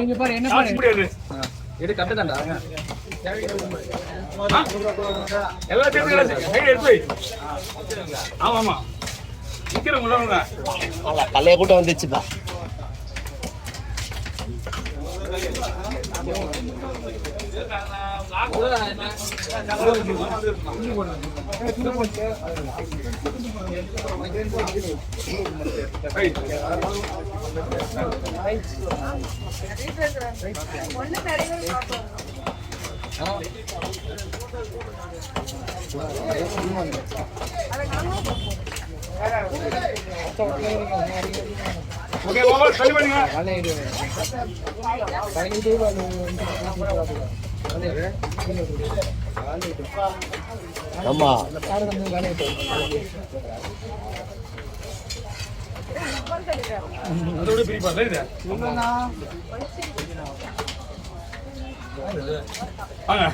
இங்க பாரு என்ன பாரு முடியாது இது கட்டு தான்டா எல்லா தேர்தல் சைடு எடுத்து போய் ஆமா ஆமா நிக்கிற உள்ளவங்க கல்லைய கூட்டம் வந்துச்சுப்பா ஓகே பாபா சரி பண்ணுங்க ஆமா அதோட பிரிப்பா சரிடா வாங்க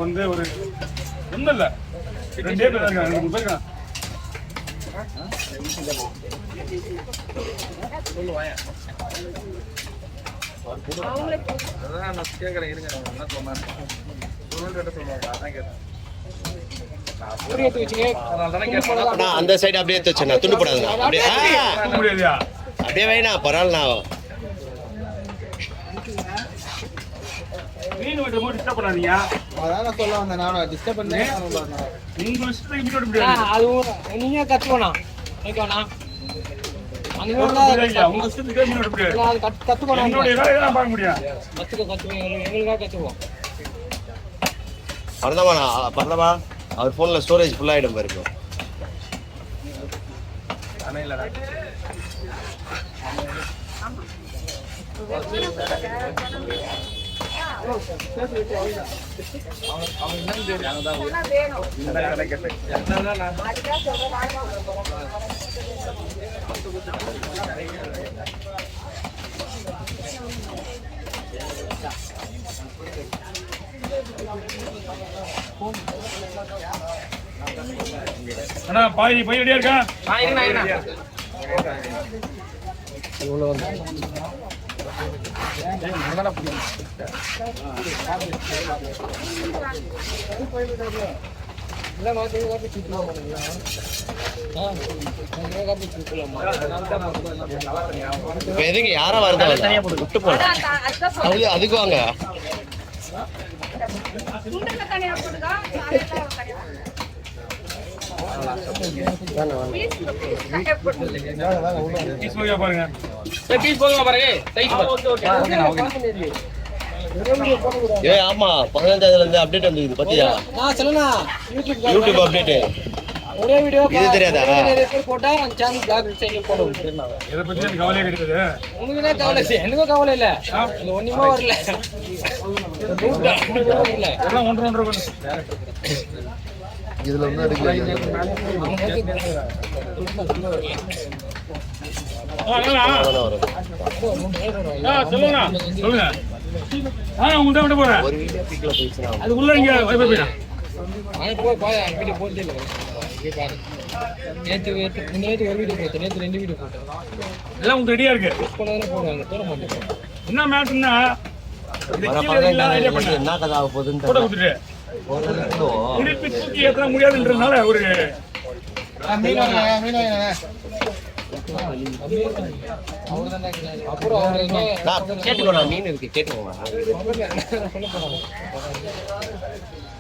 வந்து ஒரு ஒன்றும் இல்லை ரெண்டே பேர் இருக்காங்க 2 பேர் இருக்காங்க அந்த சைடு அப்படியே வச்சேன் துண்டு போடாதுங்க அப்படியே அப்படியே வேணா பரவாயில்ல மீன் வெட்ட போட்டு டிஸ்டர்ப் பண்ணாதீங்க அதான் சொல்ல வந்தேன் நானும் டிஸ்டர்ப் பண்ணேன் நீங்க இஷ்டத்துக்கு மீன் வெட்ட முடியாது அதுவும் நீங்க கத்துக்கணும் ஓகேண்ணா உங்க இஷ்டத்துக்கு மீன் வெட்ட முடியாது கத்துக்கணும் என்னோட இதான் பார்க்க முடியும் கத்துக்கோங்க எங்களுக்காக கத்துக்குவோம் பரதமா அவர் போன்ல ஸ்டோரேஜ் ஃபுல் ஆயிடும் பாருங்க அண்ணா பாய் ரெடியா இருக்கா இப்ப எதுக்கு யாரா வருதா விட்டு போன அதுக்கு வாங்க ஆமா 15ஆவதுல இருந்து அப்டேட் வந்தது பாத்தியா யூடியூப் அப்டேட் ஒரே வீடியோ இது தெரியாதா போட்டா சேனல் பிளாக் சைடுல போடுவோம் இத பத்தி எனக்கு கவலையே கிடையாது உங்களுக்கு என்ன கவலை எனக்கு கவலை இல்ல இது ஒண்ணுமே வரல எல்லாம் 1.5 இதுல வந்து எடுக்கல சொல்லுங்க உங்கள்கிட்ட விட்டு போறேன் ஒரு வீடியோ பிக்ல போயிடுச்சு அதுக்குள்ள நீங்க போயிடலாம் நேற்று ஒரு வீடியோ போட்டேன் நேற்று 2 வீடியோ போட்டேன் எல்லாம் உங்களுக்கு ரெடியா இருக்கு போடுவாங்க போட மாட்டேன் என்ன மேட்ச்னா என்ன கதை ஆக போகுதுன்னு போட்டோ கொடுத்துட்டு திருப்பி தூக்கி ஏற்ற முடியாதுன்றதுனால ஒரு கேட்டுக்கோண்ணா மீன் இருக்கு கேட்டுக்கோங்க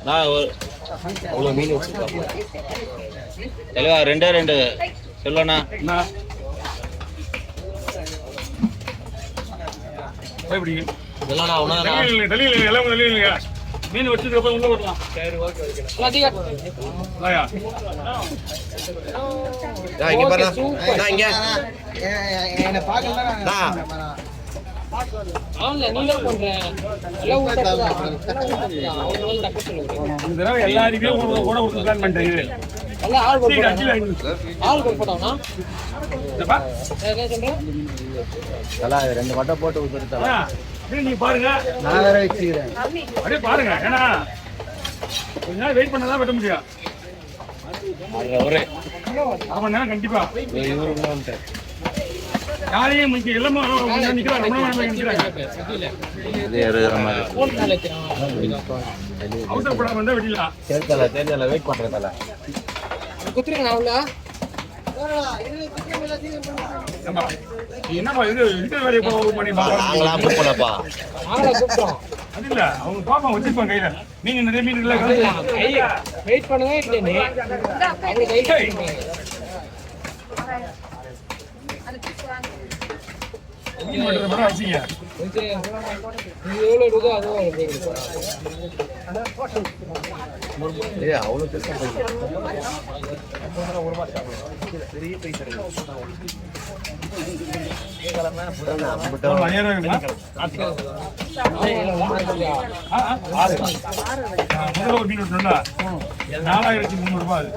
நான் அவ்வளோ மீன் வச்சுருக்கேன் தெளிவா 2 சொல்லண்ணா இதெல்லாம் நான் ஒன்றா மீன் வச்சதுக்கு அப்புறம் உள்ள போடலாம் இங்க பாருங்க நான் இங்க என்ன பார்க்கலாம் எல்லாருமே கூட ஒரு பிளான் பண்ணிட்டேன் ரெண்டு வட்டை போட்டு கொடுத்துருத்தா நீங்க பாருங்க நான் வேற வச்சுக்கிறேன் அப்படியே பாருங்க ஏன்னா கொஞ்ச நேரம் வெயிட் பண்ணதான் வெட்ட முடியும் ஒரே 1/2 மணி நேரம் கண்டிப்பா இவரு யாரையும் முக்கிய எல்லாமே நிக்கிறாங்க ரொம்ப நேரம் நிக்கிறாங்க இது ஏறுற மாதிரி அவசரப்படாம இருந்தா வெட்டிடலாம் தேர்தல வெயிட் பண்றதால குத்துறீங்களா உள்ள ஆமா என்னப்பா இது இருக்கிற வேலையை பண்ணி நாங்களா அப்ரூவ் பண்ணப்பா நாங்களா கூப்பிட்டோம் அது இல்ல அவங்க பாப்பா வச்சிருப்பாங்க கையில மீன் நிறைய மீன் இல்ல வெயிட் பண்ணுங்க இல்லையே அப்படி கை மீன் வெட்டுற மாதிரி வச்சுங்க இது எவ்வளோ இருக்குதோ அதுவும் ஏய் அவ்வளவு பெருசா ஒரு மீன் வெட்டணும்ல 4300 ரூபாய்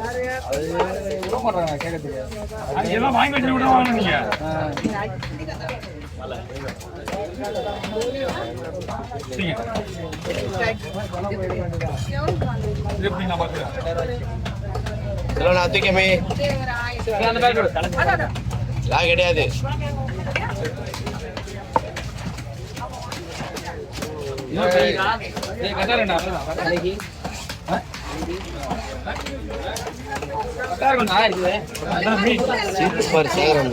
அது எல்லாம் வாங்கி வச்சு விட வாங்க நீங்க சொல்லுண்ணா தூக்கமே கிடையாது சூப்பர் சேகரம்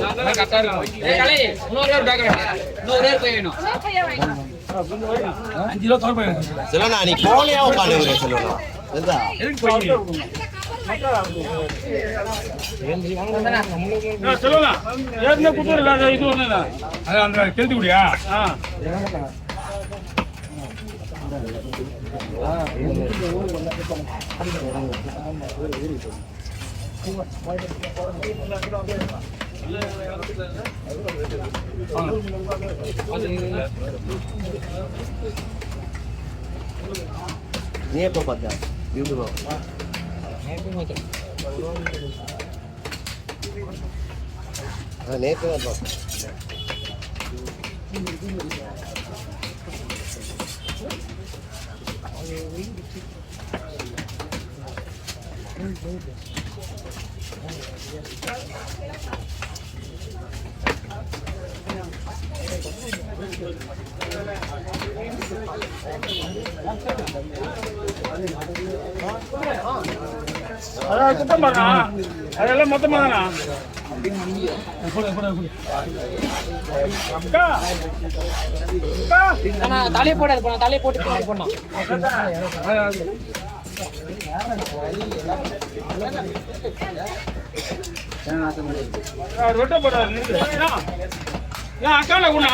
சொல்லுண்ணா நீ போனியா உட்காந்து சொல்லுண்ணா சொல்லுங்க ஏற்கனவே குடுத்துருல இது ஒண்ணு அது அந்த கெழுத்து குடியா நீ எப்ப பார்த்தா யூடியூப் நேற்று தான் பார்த்தேன் அதான் சுத்தம் பண்ணா அதெல்லாம் மொத்தமா தானா தலையை போடாது போனா தலையை போட்டு போனோம் ரொட்ட போடாது அக்காண்ட கூட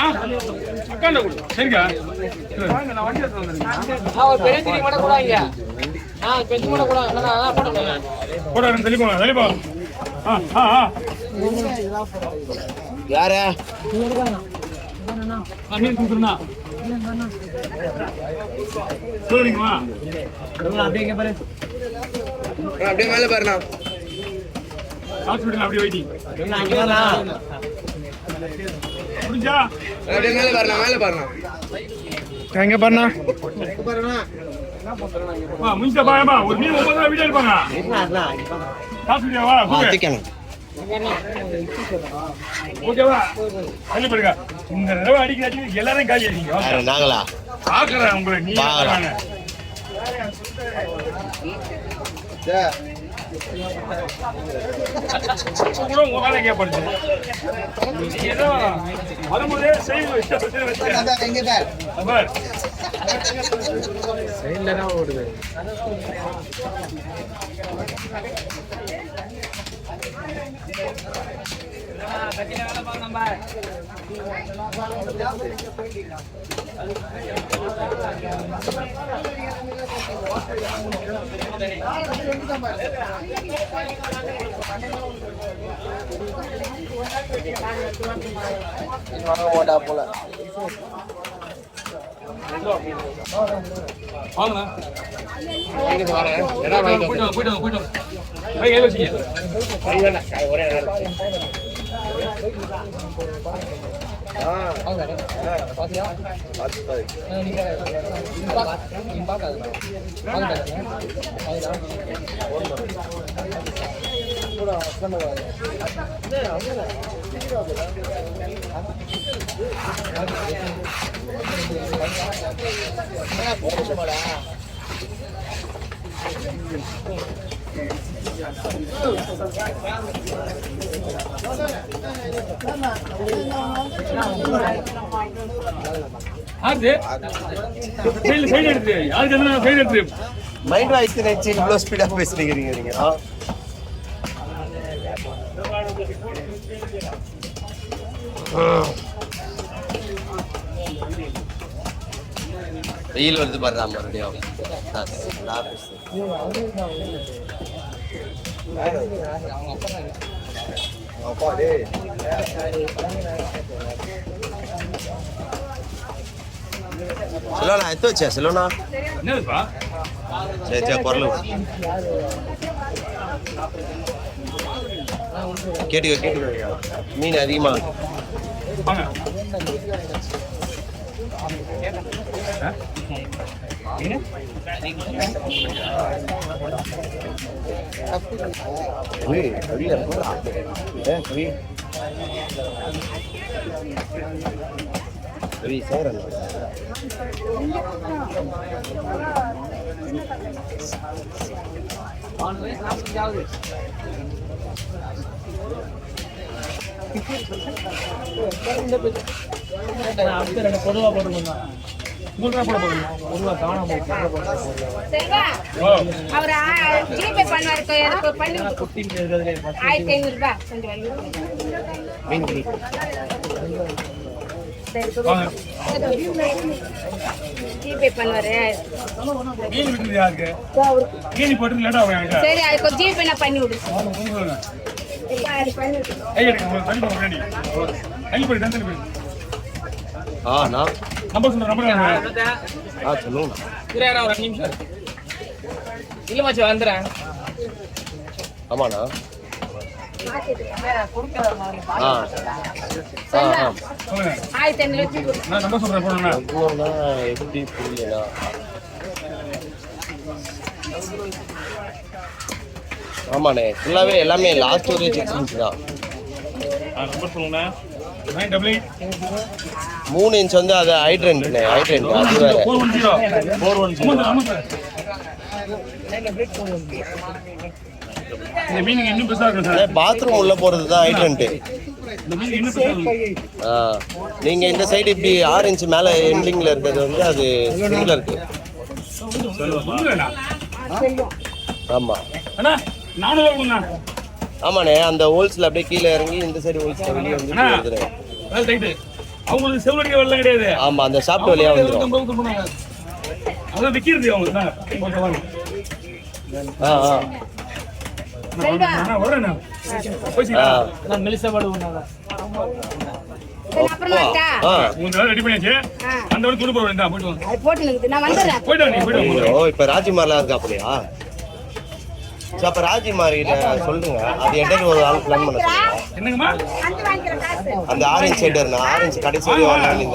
அக்காண்ட கூட சரிக்கா நான் வண்டி எடுத்து வந்துருக்கேன் ஒரு பெரிய திரி மட்டும் கூட இங்க பெஞ்சு மட்டும் கூட போட தெளிப்போம் தெளிப்போம் யார மீன் கொடுத்துருந்தா சொல்லுங்கம்மா அப்படியே பாரு அப்படியே மேல பாருண்ணா ஹாஸ்பிட்டல் அப்படியே வெயிட்டிங் முடிஞ்சா அப்படியே மேல பாருண்ணா மேல பாருண்ணா எங்க பாருண்ணா முடிஞ்சா பாயமா ஒரு மீன் 9 வீடியோ இருப்பாங்க ஹாஸ்பிட்டல் வா தூக்கணும் ஓகேவா தள்ளி போடுங்க இந்த தடவை அடிக்க எல்லாரும் காலி அடிங்க நாங்களா பாக்குறேன் உங்களை நீ கூட உங்க வேலை கேட்படுது ஏதோ வரும்போதே செய்வோம் இஷ்டப்பட்டு ஓடுது போல போயிட்டு சைடு எடுத்து யாருக்கு என்ன சைடு எடுத்து மைண்ட் வாய்ஸ் நினைச்சு இவ்வளோ ஸ்பீடாக பேசுறீங்க நீங்க வெயில் வருது பாருடா மறுபடியும் செல்வனா எடுத்து வச்சா செல்வனா என்னதுப்பா சரி சரி குரல் கேட்டுக்கோ மீன் அதிகமா வாங்க அவர் ஜிபே பண்ணுவாரு 1500 ரூபாய் ஜிபே பண்ணுவாரு சரி அதுக்கு ஜிபே நான் பண்ணி விடு ஒரு நிமிஷம் இல்ல மச்சான் வந்துறேன் ஆமாண்ணா எப்படி புரியலண்ணா ஆமாண்ணே ஃபுல்லாவே எல்லாமே லாஸ்ட் ஸ்டோரேஜ் எக்ஸ்பென்ஸ் தான் 3 இன்ச் வந்து அது ஹைட்ரண்ட்ண்ணே ஹைட்ரண்ட் அது வேற 410 பாத்ரூம் உள்ள போறது தான் ஹைட்ரண்ட் நீங்க இந்த சைடு இப்படி 6 இன்ச் மேல எண்டிங்ல இருக்கிறது வந்து அது ஸ்ப்ரிங்ல இருக்கு ஆமா ஆமாண்ணே அந்த ஹோல்ஸ்ல அப்படியே கீழே இறங்கி இந்த சைடு ஹோல்ஸ்ல வெளியே வந்து அவங்களுக்கு செவ்வடிக்க வரல கிடையாது ஆமா அந்த ஷாப்ட் வழியா வந்துரும் அத விக்கிறது அவங்க நான் வரேன் நான் மெலிசா பாடுவேன் ரெடி பண்ணியாச்சு அந்த ஒரு துணி போட வேண்டாம் போயிட்டு இப்ப ராஜிமார்லாம் இருக்கா அப்படியா சோ அப்ப ராஜிமார் கிட்ட சொல்லுங்க அது எடர் ஒரு ஆள் பிளான் பண்ண சொல்லுங்க என்னங்கம்மா அந்த ஆரஞ்சு சைடர் நான் ஆரஞ்சு கடைசி வரையும் வரலாம்னு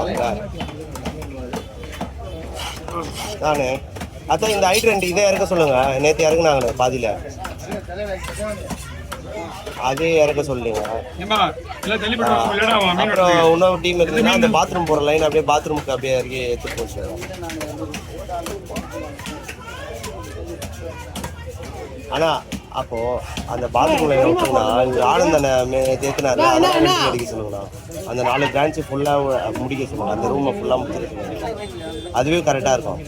நானு அதான் இந்த ஹைட்ரண்ட் இதே இறக்க சொல்லுங்க நேற்று இறக்குனாங்களே பாதியில அதே இறக்க சொல்லுங்க அப்புறம் இன்னொரு டீம் இருக்குதுன்னா அந்த பாத்ரூம் போகிற லைன் அப்படியே பாத்ரூமுக்கு அப்படியே இறக்கி எடுத்துட்டு போச்சு ஆனா அப்போ அந்த பாத்ரூம் லைன் விட்டோம்னா இங்க ஆனந்தனை தேத்தினாரு அடிக்க சொல்லுங்கண்ணா அந்த 4 பிரான்ச்சு ஃபுல்லா முடிக்க சொல்லுங்க அந்த ரூமை ஃபுல்லா முடிக்க சொல்லுங்க அதுவே கரெக்டா இருக்கும்